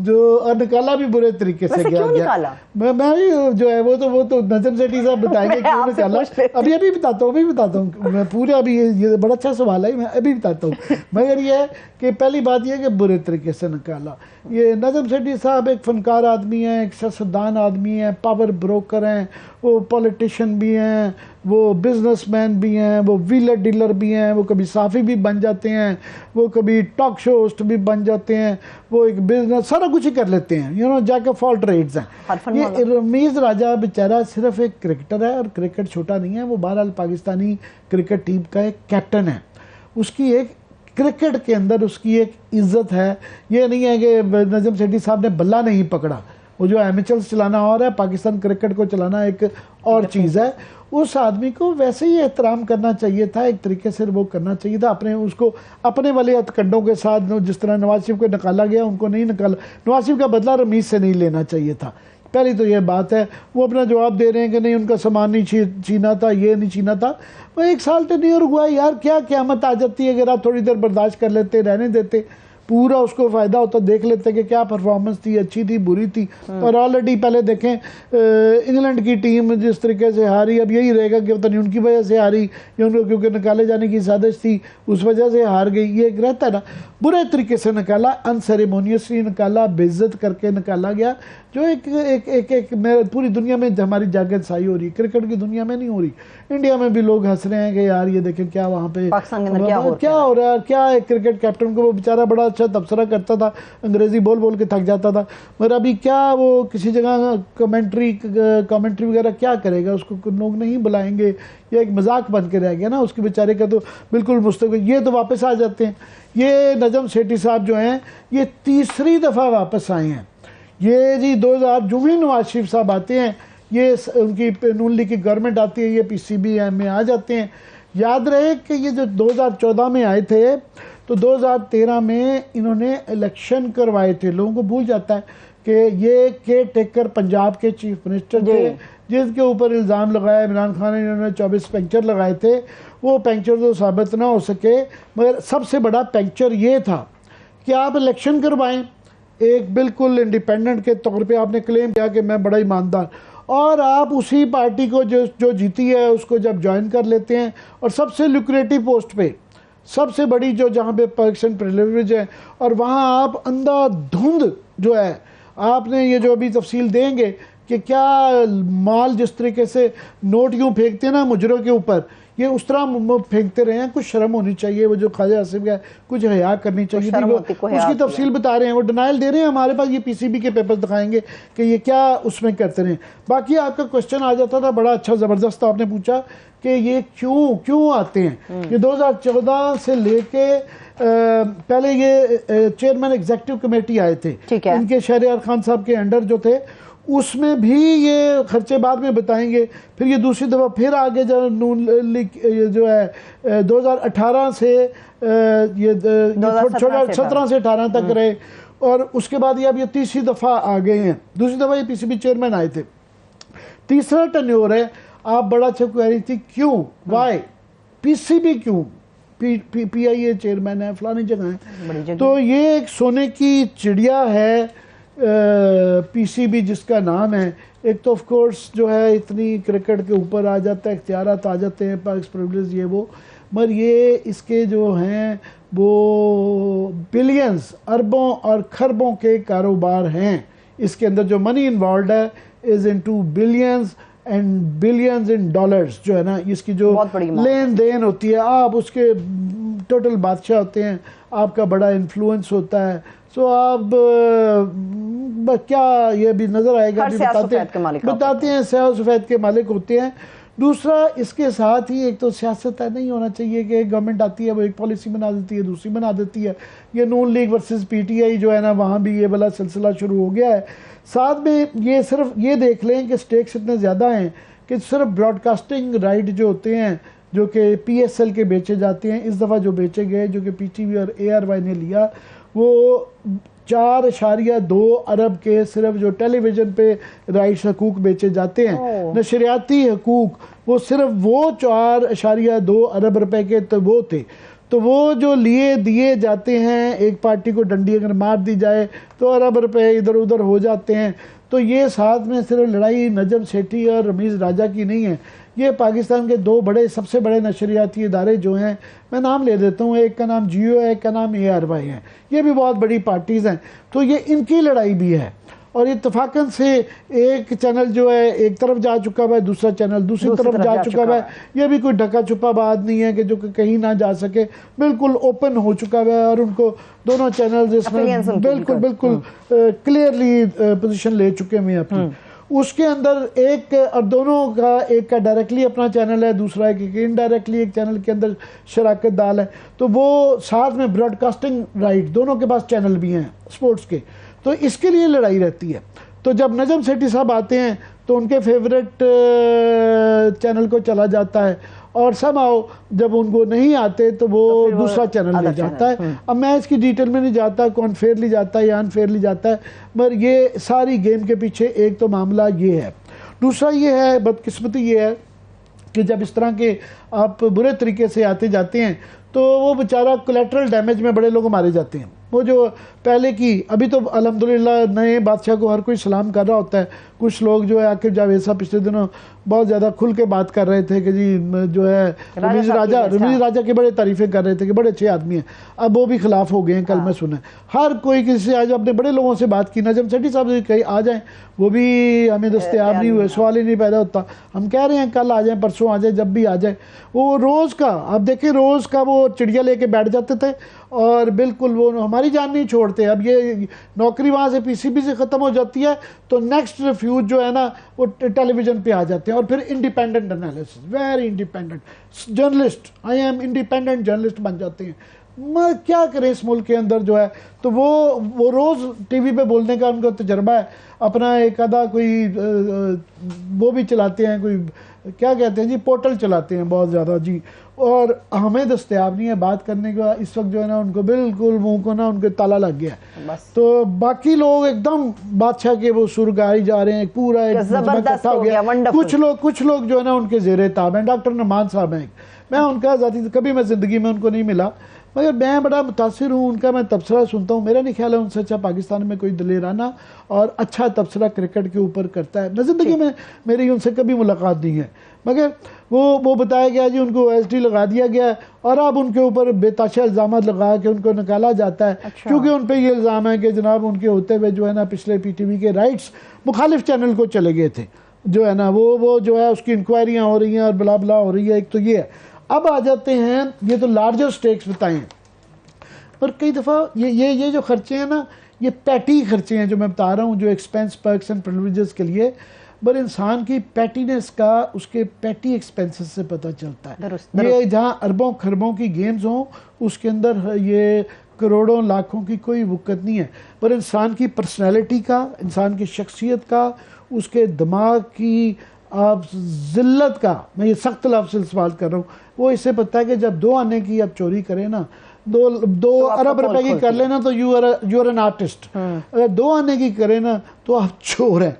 اور نکالا بھی برے طریقے سے گیا۔ میں جو ہے وہ تو نجم سیٹھی صاحب بتائیں گے کیوں نکالا۔ ابھی بتاتا ہوں میں پورا، ابھی یہ بڑا اچھا سوال ہے، میں ابھی بتاتا ہوں، مگر یہ ہے کہ پہلی بات یہ کہ برے طریقے سے نکالا۔ یہ نجم سیٹھی صاحب ایک فنکار آدمی ہیں، ایک سیاستدان آدمی ہیں، پاور بروکر ہیں، وہ پولیٹیشین بھی ہیں، وہ بزنس مین بھی ہیں، وہ ویلر ڈیلر بھی ہیں، وہ کبھی صحافی بھی بن جاتے ہیں، وہ کبھی ٹاک شو ہوسٹ بھی بن جاتے ہیں، وہ ایک بزنس سارا کچھ ہی کر لیتے ہیں، جیک آف آل ٹریڈز ہیں۔ یہ رمیز راجہ بیچارہ صرف ایک کرکٹر ہے، اور کرکٹ چھوٹا نہیں ہے، وہ بہرحال پاکستانی کرکٹ ٹیم کا ایک کیپٹن ہے۔ اس کی ایک کرکٹ کے اندر اس کی ایک عزت ہے، یہ نہیں ہے کہ نجم سیٹھی صاحب نے بلہ نہیں پکڑا، وہ جو ایمیچرز چلانا اور ہے، پاکستان کرکٹ کو چلانا ایک اور چیز ہے۔ اس آدمی کو ویسے ہی احترام کرنا چاہیے تھا، ایک طریقے سے وہ کرنا چاہیے تھا، اس کو اپنے والے ہتھکنڈوں کے ساتھ، جس طرح نواز شریف کو نکالا گیا ان کو نہیں نکالا۔ نواز شریف کا بدلہ رمیز سے نہیں لینا چاہیے تھا، پہلی تو یہ بات ہے۔ وہ اپنا جواب دے رہے ہیں کہ نہیں ان کا سامان نہیں چھینا تھا، یہ نہیں چھینا تھا۔ وہ 1 سال تو نہیں اور ہوا یار، کیا قیامت آ جاتی ہے اگر آپ تھوڑی دیر برداشت کر لیتے، رہنے دیتے، پورا اس کو فائدہ ہوتا، دیکھ لیتے کہ کیا پرفارمنس تھی، اچھی تھی بری تھی۔ اور آلریڈی پہلے دیکھیں انگلینڈ کی ٹیم جس طریقے سے ہاری، اب یہی رہے گا کہ پتہ نہیں ان کی وجہ سے ہاری یا ان کو کیونکہ نکالے جانے کی سازش تھی اس وجہ سے ہار گئی، یہ ایک رہتا ہے نا۔ برے طریقے سے نکالا، انسیریمونیسلی نکالا، بے عزت کر کے نکالا گیا، جو ایک پوری دنیا میں ہماری جاگت سائی ہو رہی ہے، کرکٹ کی دنیا میں نہیں ہو رہی، انڈیا میں بھی لوگ ہنس رہے ہیں کہ یار یہ دیکھیں کیا وہاں پہ کیا ہو رہا ہے، کیا ایک کرکٹ کیپٹن کو وہ بیچارہ بڑا اچھا تبصرہ کرتا تھا، انگریزی بول کے تھک جاتا تھا، مگر ابھی کیا وہ کسی جگہ کامنٹری وغیرہ کیا کرے گا، اس کو لوگ نہیں بلائیں گے، یہ ایک مذاق بن کے رہ گیا نا اس کے بیچارے کا، تو بالکل مستقبل۔ یہ تو واپس آ جاتے ہیں، یہ نجم سیٹھی صاحب جو ہیں یہ 3ری دفعہ واپس آئے ہیں۔ یہ جی 2000 جو ہی نواز شریف صاحب آتے ہیں، یہ ان کی نون لیگ کی گورنمنٹ آتی ہے، یہ PCB میں آ جاتے ہیں۔ یاد رہے کہ یہ جو 2014 میں آئے تھے تو 2013 میں انہوں نے الیکشن کروائے تھے، لوگوں کو بھول جاتا ہے کہ یہ کیئر ٹیکر پنجاب کے چیف منسٹر تھے، جس کے اوپر الزام لگایا عمران خان نے، انہوں نے 24 پنکچر لگائے تھے، وہ پنکچر تو ثابت نہ ہو سکے، مگر سب سے بڑا پنکچر یہ تھا کہ آپ الیکشن کروائیں، ایک بالکل انڈیپینڈنٹ کے طور پہ آپ نے کلیم کیا کہ میں بڑا ایماندار، اور آپ اسی پارٹی کو جو جیتی ہے اس کو جب جوائن کر لیتے ہیں، اور سب سے لوکریٹو پوسٹ پہ، سب سے بڑی جہاں پہ پرسن پریویلیج ہے، اور وہاں آپ اندھا دھند جو ہے، آپ نے یہ جو ابھی تفصیل دیں گے کہ کیا مال جس طریقے سے نوٹ یوں پھینکتے ہیں نا مجروں کے اوپر، یہ اس طرح پھینکتے رہے ہیں. کچھ شرم ہونی چاہیے. وہ جو خواجہ آصف کا کچھ حیا کرنی چاہیے تھی. اس کی تفصیل بتا رہے ہیں، وہ ڈینائل دے رہے ہیں. ہمارے پاس یہ پی سی بی کے پیپر دکھائیں گے کہ یہ کیا اس میں کرتے رہے. باقی آپ کا کوشچن آ جاتا تھا بڑا اچھا زبردست، آپ نے پوچھا کہ یہ کیوں آتے ہیں. یہ 2014 سے لے کے پہلے یہ چیئرمین ایگزیکٹو کمیٹی آئے تھے ان کے شہریار خان صاحب کے انڈر جو تھے، اس میں بھی یہ خرچے بعد میں بتائیں گے. پھر یہ دوسری دفعہ پھر آگے نون لیگ جو ہے 2018 سے یہ 17 سے 18 تک رہے، اور اس کے بعد یہ اب یہ تیسری دفعہ آ گئے ہیں. دوسری دفعہ یہ پی سی بی چیئرمین آئے تھے. تیسرا ٹینیور ہے. آپ بڑا اچھا کہہ رہی تھی کیوں، وائی پی سی بی کیوں، پی آئی اے چیئرمین ہے، فلانی جگہ ہے. تو یہ ایک سونے کی چڑیا ہے پی سی بی جس کا نام ہے. ایک تو آف کورس جو ہے اتنی کرکٹ کے اوپر آ جاتا ہے، اختیارات آ جاتے ہیں، پاکس پریولیج یہ وہ، مگر یہ اس کے جو ہیں وہ بلینز، اربوں اور خربوں کے کاروبار ہیں. اس کے اندر جو منی انوالوڈ ہے is into billions and billions in dollars, جو ہے نا اس کی جو لین دین ہوتی ہے، آپ اس کے ٹوٹل بادشاہ ہوتے ہیں، آپ کا بڑا انفلوئنس ہوتا ہے. سو آپ کیا یہ بھی نظر آئے گا، بتاتے ہیں سیاہ و سفید کے مالک ہوتے ہیں. دوسرا اس کے ساتھ ہی ایک تو سیاست ہے، نہیں ہونا چاہیے کہ ایک گورنمنٹ آتی ہے وہ ایک پالیسی بنا دیتی ہے دوسری بنا دیتی ہے. یہ Noon league versus P T I جو ہے نا وہاں بھی یہ والا سلسلہ شروع ہو گیا ہے. ساتھ میں یہ صرف یہ دیکھ لیں کہ سٹیکس اتنے زیادہ ہیں کہ صرف براڈ کاسٹنگ رائٹ جو ہوتے ہیں جو کہ پی ایس ایل کے بیچے جاتے ہیں، اس دفعہ جو بیچے گئے جو کہ پی ٹی وی اور اے آر وائی نے لیا، وہ 4.2 ارب کے صرف جو ٹیلی ویژن پہ رائٹس حقوق بیچے جاتے ہیں، نشریاتی حقوق، وہ صرف وہ 4.2 ارب روپے کے تو وہ تھے. تو وہ جو دیے جاتے ہیں، ایک پارٹی کو ڈنڈی اگر مار دی جائے تو ارب روپے ادھر ادھر ہو جاتے ہیں. تو یہ ساتھ میں صرف لڑائی نجم سیٹھی اور رمیز راجہ کی نہیں ہے، یہ پاکستان کے 2 سب سے بڑے نشریاتی ادارے جو ہیں، میں نام لے دیتا ہوں، ایک کا نام جیو ہے، ایک کا نام اے آر وائی ہے. یہ بھی بہت بڑی پارٹیز ہیں. تو یہ ان کی لڑائی بھی ہے. اور اتفاقاً سے ایک چینل جو ہے ایک طرف جا چکا ہوا ہے، دوسرا چینل دوسری طرف جا چکا ہوا ہے. یہ بھی کوئی ڈھکا چھپا بات نہیں ہے کہ جو کہ کہیں نہ جا سکے، بالکل اوپن ہو چکا ہوا ہے. اور ان کو دونوں چینلز اس میں بالکل کلیئرلی پوزیشن لے چکے ہوئے ہیں اپنی. اس کے اندر ایک اور دونوں کا، ایک کا ڈائریکٹلی اپنا چینل ہے، دوسرا ایک انڈائریکٹلی ایک چینل کے اندر شراکت دار ہے. تو وہ ساتھ میں براڈ کاسٹنگ رائٹ دونوں کے پاس چینل بھی ہیں سپورٹس کے. تو اس کے لیے لڑائی رہتی ہے. تو جب نجم سیٹھی صاحب آتے ہیں تو ان کے فیوریٹ چینل کو چلا جاتا ہے، اور سب جب ان کو نہیں آتے تو وہ دوسرا چینل لے جاتا ہے. اب میں اس کی ڈیٹیل میں نہیں جاتا کون فیئرلی جاتا ہے یا انفیئرلی جاتا ہے، مگر یہ ساری گیم کے پیچھے ایک تو معاملہ یہ ہے. دوسرا یہ ہے، بدقسمتی یہ ہے کہ جب اس طرح کے آپ برے طریقے سے آتے جاتے ہیں تو وہ بیچارہ کولیٹرل ڈیمیج میں بڑے لوگ مارے جاتے ہیں. وہ جو پہلے کی، ابھی تو الحمدللہ نئے بادشاہ کو ہر کوئی سلام کر رہا ہوتا ہے. کچھ لوگ جو ہے عاقب جاوید صاحب پچھلے دنوں بہت زیادہ کھل کے بات کر رہے تھے کہ جی جو ہے رمیز راجہ کی بڑے تعریفیں کر رہے تھے کہ بڑے اچھے آدمی ہیں. اب وہ بھی خلاف ہو گئے ہیں، کل میں سنا ہر کوئی کسی سے آج اپنے بڑے لوگوں سے بات کی. نجم سیٹھی صاحب کہیں آ جائیں، وہ بھی ہمیں دستیاب نہیں ہوئے، سوال ہی نہیں پیدا ہوتا. ہم کہہ رہے ہیں کل آ جائیں، پرسوں آ جائیں، جب بھی آ جائیں. وہ روز کا آپ دیکھیں، روز کا وہ چڑیا لے کے بیٹھ جاتے تھے اور بالکل وہ ہماری جان نہیں چھوڑتے. اب یہ نوکری وہاں سے پی سی بی سے ختم ہو جاتی ہے تو نیکسٹ ریفیوج جو ہے نا وہ ٹیلی ویژن پہ آ جاتے ہیں. اور پھر independent analysis, very independent journalist, I am independent journalist بن جاتے ہیں. کیا کریں اس ملک کے اندر جو ہے. تو وہ روز ٹی وی پہ بولنے کا ان کا تجربہ ہے. اپنا ایک آدھا کوئی وہ بھی چلاتے ہیں، کوئی کیا کہتے ہیں جی، پورٹل چلاتے ہیں بہت زیادہ جی. اور ہمیں دستیاب نہیں ہے بات کرنے کا اس وقت جو ہے نا، ان کو بالکل منہ کو نا ان کے تالا لگ گیا ہے. تو باقی لوگ ایک دم بادشاہ کے وہ سر گائی جا رہے ہیں، پورا ایک اکٹھا ہو گیا. کچھ لوگ جو ہے نا ان کے زیر تاب ہیں. ڈاکٹر نعمان صاحب ہیں، میں ان کا ذاتی کبھی میں زندگی میں ان کو نہیں ملا، مگر میں بڑا متاثر ہوں ان کا. میں تبصرہ سنتا ہوں، میرا نہیں خیال ہے ان سے اچھا پاکستان میں کوئی دلیرانہ اور اچھا تبصرہ کرکٹ کے اوپر کرتا ہے. میں زندگی میں میری ان سے کبھی ملاقات نہیں ہے، مگر وہ بتایا گیا جی ان کو OSD لگا دیا گیا ہے اور اب ان کے اوپر بے تحاشا الزامات لگا کے ان کو نکالا جاتا ہے کیونکہ ان پہ یہ الزام ہے کہ جناب ان کے ہوتے ہوئے جو ہے نا پچھلے PTV کے رائٹس مخالف چینل کو چلے گئے تھے جو ہے نا وہ جو ہے اس کی انکوائریاں ہو رہی ہیں اور بلا بلا ہو رہی ہے. ایک تو یہ ہے. اب آ جاتے ہیں یہ تو لارجر سٹیکس بتائیں اور کئی دفعہ یہ جو خرچے ہیں نا یہ پیٹی خرچے ہیں جو میں بتا رہا ہوں جو ایکسپینس پرکس اینڈ پریویلیجز کے لیے پر انسان کی پیٹینس کا اس کے پیٹی ایکسپینسز سے پتہ چلتا ہے. یہ جہاں اربوں خربوں کی گیمز ہوں اس کے اندر یہ کروڑوں لاکھوں کی کوئی وقت نہیں ہے پر انسان کی پرسنالٹی کا انسان کی شخصیت کا اس کے دماغ کی آپ ذلت کا میں یہ سخت لفظ سے سوال کر رہا ہوں وہ اس سے پتہ ہے کہ جب 2 آنے کی آپ چوری کریں نا 2 ارب روپے کی کر لینا تو یو آر این آرٹسٹ. اگر 2 آنے کی کریں نا تو آپ چور ہیں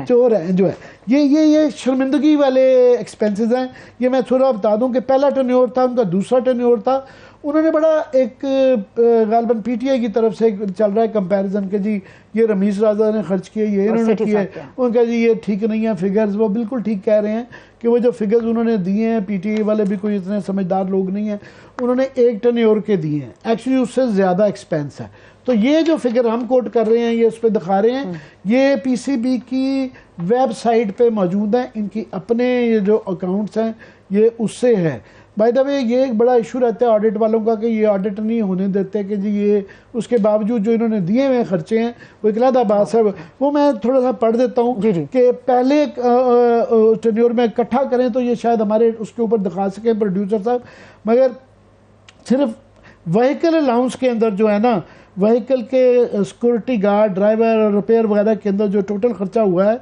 چور ہیں جو ہے یہ شرمندگی والے ایکسپینسز ہیں. یہ میں تھوڑا بتا دوں کہ پہلا ٹرنیور تھا ان کا دوسرا ٹرنیور تھا انہوں نے بڑا ایک غالباً PTI کی طرف سے چل رہا ہے کمپیریزن کہ جی یہ رمیز رازا نے خرچ کیے یہ انہوں نے کیے ان کا جی یہ ٹھیک نہیں ہے فگرز. وہ بالکل ٹھیک کہہ رہے ہیں کہ وہ جو فگرز انہوں نے دیے ہیں PTI والے بھی کوئی اتنے سمجھدار لوگ نہیں ہیں انہوں نے 1 ٹرنیور کے دیے ہیں ایکچولی اس سے زیادہ ایکسپینس ہے. تو یہ جو فگر ہم کوٹ کر رہے ہیں یہ اس پہ دکھا رہے ہیں یہ PCB کی ویب سائٹ پہ موجود ہیں ان کی اپنے جو اکاؤنٹس ہیں یہ اس سے ہے. بائی دا وے یہ ایک بڑا ایشو رہتا ہے آڈٹ والوں کا کہ یہ آڈٹ نہیں ہونے دیتے کہ جی یہ اس کے باوجود جو انہوں نے دیے ہوئے خرچے ہیں وہ ایک علیحدہ بات ہے. وہ میں تھوڑا سا پڑھ دیتا ہوں کہ پہلے ٹرنیور میں اکٹھا کریں تو یہ شاید ہمارے اس کے اوپر دکھا سکیں پروڈیوسر صاحب مگر صرف وہیکل الاؤنس کے اندر جو ہے نا وہیکل کے سیکورٹی گارڈ ڈرائیور اور ریپیئر وغیرہ کے اندر جو ٹوٹل خرچہ ہوا ہے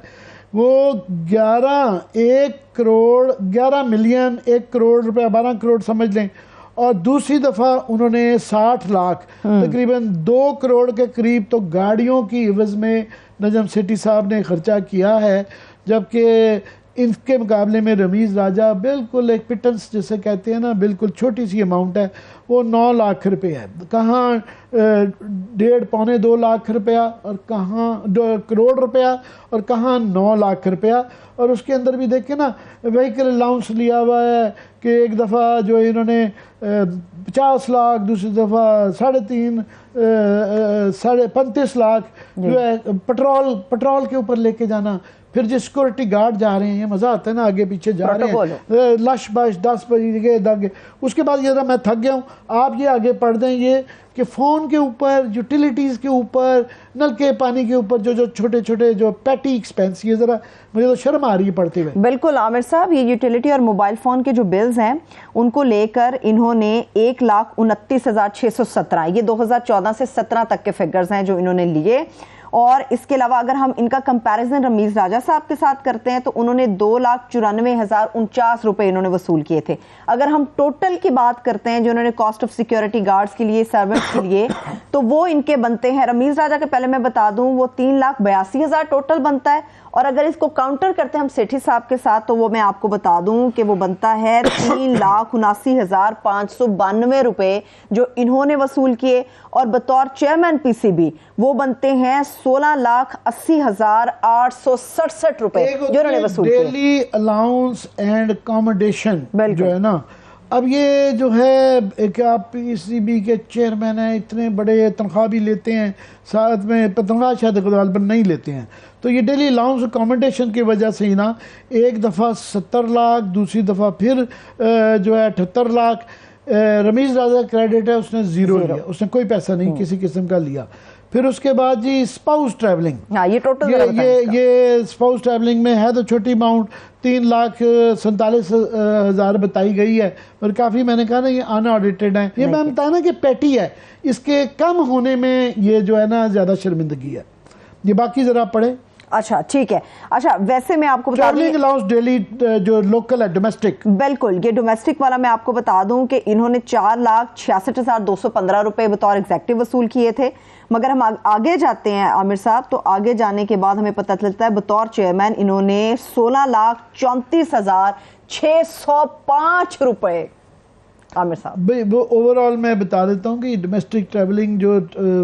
وہ 11 ملین 1 کروڑ روپے 12 کروڑ سمجھ لیں اور دوسری دفعہ انہوں نے 60 لاکھ تقریباً 2 کروڑ کے قریب تو گاڑیوں کی عوض میں نجم سیٹھی صاحب نے خرچہ کیا ہے جبکہ ان کے مقابلے میں رمیز راجہ بالکل ایک پٹنس جسے کہتے ہیں نا بالکل چھوٹی سی اماؤنٹ ہے وہ 9 لاکھ روپے ہے. کہاں 1.5-2 لاکھ روپیہ اور کہاں 2 کروڑ روپیہ اور کہاں 9 لاکھ روپیہ. اور اس کے اندر بھی دیکھیں نا وہیکل الاؤنس لیا ہوا ہے کہ ایک دفعہ جو انہوں نے 50 لاکھ دوسری دفعہ 35 لاکھ جو ہے پٹرول کے اوپر لے کے جانا. پھر جو سیکورٹی گارڈ جا رہے ہیں یہ مزہ آتا ہے نا آگے پیچھے جا رہے ہیں لش بش 10 بجے داگے. اس کے بعد یہ ذرا میں تھک گیا ہوں آپ یہ آگے پڑھ دیں یہ کہ فون کے اوپر یوٹیلیٹیز کے اوپر نل کے پانی کے اوپر جو چھوٹے چھوٹے جو پیٹی ایکسپینس یہ ذرا مجھے تو شرم آ رہی ہے پڑھتے ہوئے. بالکل عامر صاحب یہ یوٹیلیٹی اور موبائل فون کے جو بلز ہیں ان کو لے کر انہوں نے 1,29,617 یہ 2014 سے 17 تک کے فگرز ہیں جو انہوں نے لیے. اور اس کے علاوہ اگر ہم ان کا کمپیریزن رمیز راجہ صاحب کے ساتھ کرتے ہیں تو انہوں نے 2,94,049 روپے انہوں نے وصول کیے تھے. اگر ہم ٹوٹل کی بات کرتے ہیں جو انہوں نے کاسٹ آف سیکیورٹی گارڈز کے لیے سرونٹس کے لیے تو وہ ان کے بنتے ہیں رمیز راجہ کے پہلے میں بتا دوں وہ 3,82,000 ٹوٹل بنتا ہے. اور اگر اس کو کاؤنٹر کرتے ہیں ہم سیٹھی صاحب کے ساتھ تو وہ میں آپ کو بتا دوں کہ وہ بنتا ہے 3,79,592 روپے جو انہوں نے وصول کیے. اور بطور چیئرمین PCB وہ بنتے ہیں 16,80,867 روپے جو انہوں نے وصول کیے. ڈیلی الاؤنس اینڈ اکاموڈیشن جو ہے نا اب یہ جو ہے کہ آپ PCB کے چیئرمین ہیں اتنے بڑے تنخواہ بھی لیتے ہیں ساتھ میں تنخواہ شاید غالباً نہیں لیتے ہیں تو یہ ڈیلی الاؤنس اکاموڈیشن کی وجہ سے ہی نا ایک دفعہ 70 لاکھ دوسری دفعہ پھر جو ہے 78 لاکھ. رمیز راجہ کریڈٹ ہے اس نے 0 لیا اس نے کوئی پیسہ نہیں کسی قسم کا لیا. پھر اس کے بعد جی اسپاؤس ٹریولنگ یہ اسپاؤس ٹریولنگ میں ہے تو چھوٹی اماؤنٹ 3,47,000 بتائی گئی ہے اور کافی میں نے کہا نا یہ ان آڈیٹڈ ہیں. یہ میں بتایا نا کہ پیٹی ہے اس کے کم ہونے میں یہ جو ہے نا زیادہ شرمندگی ہے. یہ باقی ذرا پڑھیں. اچھا ٹھیک ہے. اچھا ویسے میں آپ کو بتا دوں الاؤنس ڈیلی جو لوکل ہے ڈومیسٹک بالکل یہ ڈومیسٹک والا میں آپ کو بتا دوں کہ انہوں نے 4,66,215 روپے بطور ایگزیکٹو وصول کیے تھے. مگر ہم آگے جاتے ہیں عامر صاحب تو آگے جانے کے بعد ہمیں پتہ چلتا ہے بطور چیئرمین انہوں نے 16,34,605 روپے عامر صاحب؟ وہ اوور آل میں بتا دیتا ہوں کہ ڈومیسٹک ٹریولنگ جو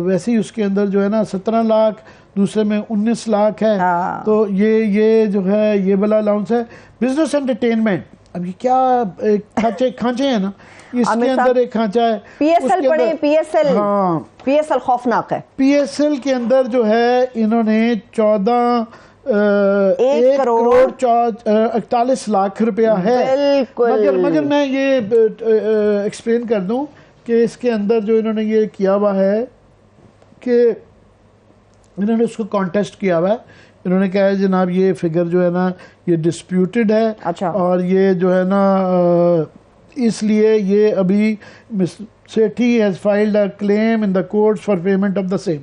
ویسے ہی اس کے اندر جو ہے نا 17 لاکھ، دوسرے میں 19 لاکھ ہے. تو یہ جو ہے یہ والا الاؤنس ہے. بزنس انٹرٹینمنٹ، اب یہ کیا کھانچے ہیں نا، اس کے اندر ایک کھانچہ ہے. پی ایس ایل پڑھیں، پی ایس ایل، ہاں پی ایس ایل خوفناک ہے. پی ایس ایل کے اندر جو ہے انہوں نے 1 کروڑ 41 لاکھ روپیہ ہے. مگر میں یہ ایکسپلین کر دوں کہ اس کے اندر جو انہوں نے یہ کیا ہوا ہے کہ انہوں نے اس کو کانٹیسٹ کیا ہوا ہے. انہوں نے کہا ہے جناب یہ فگر جو ہے نا یہ ڈسپیوٹڈ ہے. اور یہ جو ہے نا اس لیے یہ ابھی Sethi has filed a claim in the courts for payment of the same.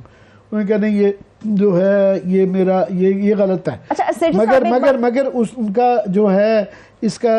انہوں نے کہا نہیں یہ جو ہے یہ میرا یہ غلط ہے. مگر ان کا جو ہے اس کا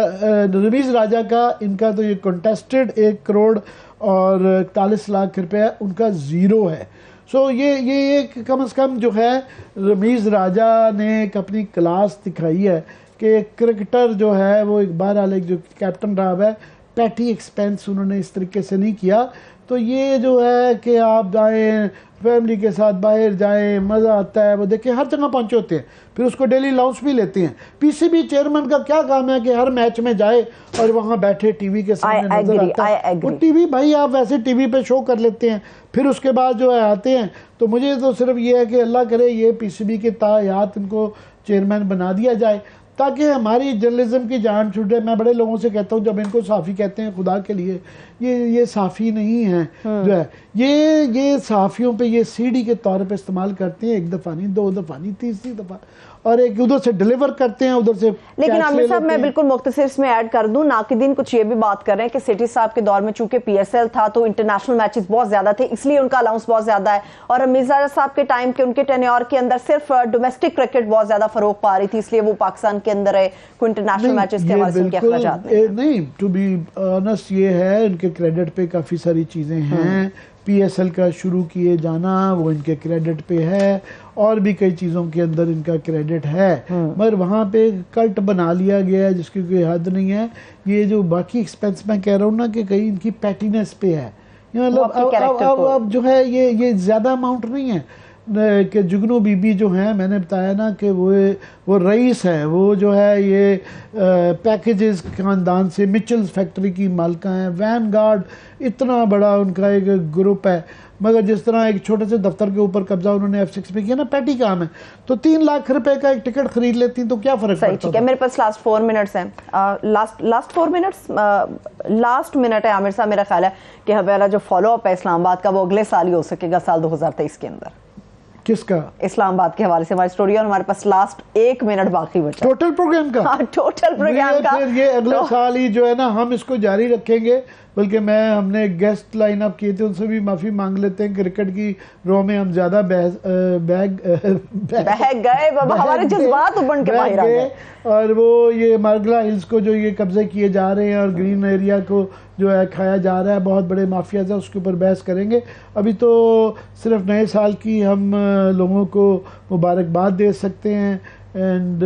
رمیز راجہ کا ان کا تو یہ کنٹیسٹڈ 1 کروڑ اور 41 لاکھ روپے ان کا زیرو ہے. سو یہ کم از کم جو ہے رمیز راجہ نے ایک اپنی کلاس دکھائی ہے کہ کرکٹر جو ہے وہ ایک بہرحال ایک جو کیپٹن رہا ہے، پیٹی ایکسپینس انہوں نے اس طریقے سے نہیں کیا. تو یہ جو ہے کہ آپ جائیں فیملی کے ساتھ باہر جائیں، مزہ آتا ہے، وہ دیکھیں ہر جگہ پہنچے ہوتے ہیں، پھر اس کو ڈیلی الاؤنس بھی لیتے ہیں. پی سی بی چیئرمین کا کیا کام ہے کہ ہر میچ میں جائے اور وہاں بیٹھے ٹی وی کے سامنے نظر آتا ہے. وہ ٹی وی بھائی آپ ویسے ٹی وی پہ شو کر لیتے ہیں، پھر اس کے بعد جو ہے آتے ہیں. تو مجھے تو صرف یہ ہے کہ اللہ کرے یہ پی سی بی کے تاحیات ان کو چیئرمین بنا دیا جائے تاکہ ہماری جرنلزم کی جان چھوٹے. میں بڑے لوگوں سے کہتا ہوں جب ان کو صحافی کہتے ہیں، خدا کے لیے یہ صحافی نہیں ہے جو ہے، یہ صحافیوں پہ یہ سی ڈی کے طور پہ استعمال کرتے ہیں، 1 دفعہ نہیں، 2 دفعہ نہیں، تیسری دفعہ، اور ایک ادھر سے ڈیلیور کرتے ہیں ادھر سے. لیکن عامر صاحب میں بالکل مختصر اس میں ایڈ کر دوں، ناقدین کچھ یہ بھی بات کر رہے ہیں کہ سیٹھی صاحب کے دور میں چونکہ پی ایس ایل تھا تو انٹرنیشنل میچز بہت زیادہ تھے، اس لیے ان کا الاؤنس بہت زیادہ ہے. اور رمیز راجہ صاحب کے ٹائم کے ان کے ٹینیور کے اندر صرف ڈومیسٹک کرکٹ بہت زیادہ فروغ پا رہی تھی، اس لیے وہ پاکستان کے اندر ہے، کوئی انٹرنیشنل میچز کے حوالے سے ان کے اخراجات نہیں. ٹو بی آنسٹ یہ ہے ان کے کریڈٹ پہ کافی ساری چیزیں ہیں. پی ایس ایل کا شروع کیے جانا وہ ان کے کریڈٹ پہ ہے، اور بھی کئی چیزوں کے اندر ان کا کریڈٹ ہے، مگر وہاں پہ کلٹ بنا لیا گیا ہے جس کی کوئی حد نہیں ہے. یہ جو باقی ایکسپینس میں کہہ رہا ہوں نا کہ کہیں ان کی پیٹینس پہ ہے، اب جو ہے یہ زیادہ اماؤنٹ نہیں ہے کہ جگنو بی بی جو ہیں، میں نے بتایا نا کہ وہ رئیس ہے، وہ جو ہے یہ پیکیجز خاندان سے مچلز فیکٹری کی مالکہ ہیں. وین گارڈ اتنا بڑا ان کا ایک گروپ ہے، مگر جس طرح ایک چھوٹے سے دفتر کے اوپر قبضہ انہوں نے F6 پہ کیا نا، پیٹی کام ہے. تو 3 لاکھ روپے کا ایک ٹکٹ خرید لیتی تو کیا فرق پڑتا؟ ٹھیک ہے، میرے پاس لاسٹ 4 منٹس ہیں. لاسٹ منٹ ہے عامر صاحب. میرا خیال ہے کہ ہمارا جو فالو اپ ہے اسلام آباد کا وہ اگلے سال ہی ہو سکے گا، سال 2023 کے اندر. کس کا؟ اسلام آباد کے حوالے سے ہماری سٹوری، اور ہمارے پاس لاسٹ 1 منٹ باقی بچا. ٹوٹل پروگرام کا؟ ہاں ٹوٹل پروگرام کا. پھر یہ اگلے سال ہی جو ہے نا ہم اس کو جاری رکھیں گے. بلکہ ہم نے گیسٹ لائن اپ کیے تھے، ان سے بھی معافی مانگ لیتے ہیں. کرکٹ کی رو میں ہم زیادہ بہہ گئے، ہمارے جذبات ابھر کے باہر آ گئے. اور وہ یہ مارگلا ہلز کو جو یہ قبضے کیے جا رہے ہیں اور گرین ایریا کو جو ہے کھایا جا رہا ہے، بہت بڑے مافیاز ہیں، اس کے اوپر بحث کریں گے. ابھی تو صرف نئے سال کی ہم لوگوں کو مبارکباد دے سکتے ہیں. And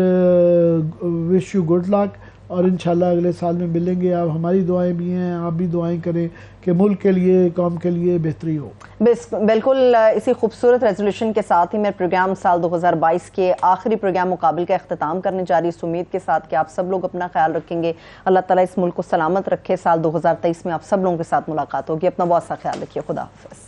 wish you good luck, اور انشاءاللہ اگلے سال میں ملیں گے. آپ ہماری دعائیں بھی ہیں، آپ بھی دعائیں کریں کہ ملک کے لیے، قوم کے لیے بہتری ہو. بالکل اسی خوبصورت ریزولوشن کے ساتھ ہی میں پروگرام سال 2022 کے آخری پروگرام مقابل کا اختتام کرنے جا رہی، اس امید کے ساتھ کہ آپ سب لوگ اپنا خیال رکھیں گے. اللہ تعالیٰ اس ملک کو سلامت رکھے. سال 2023 میں آپ سب لوگوں کے ساتھ ملاقات ہوگی. اپنا بہت سا خیال رکھیے. خدا حافظ.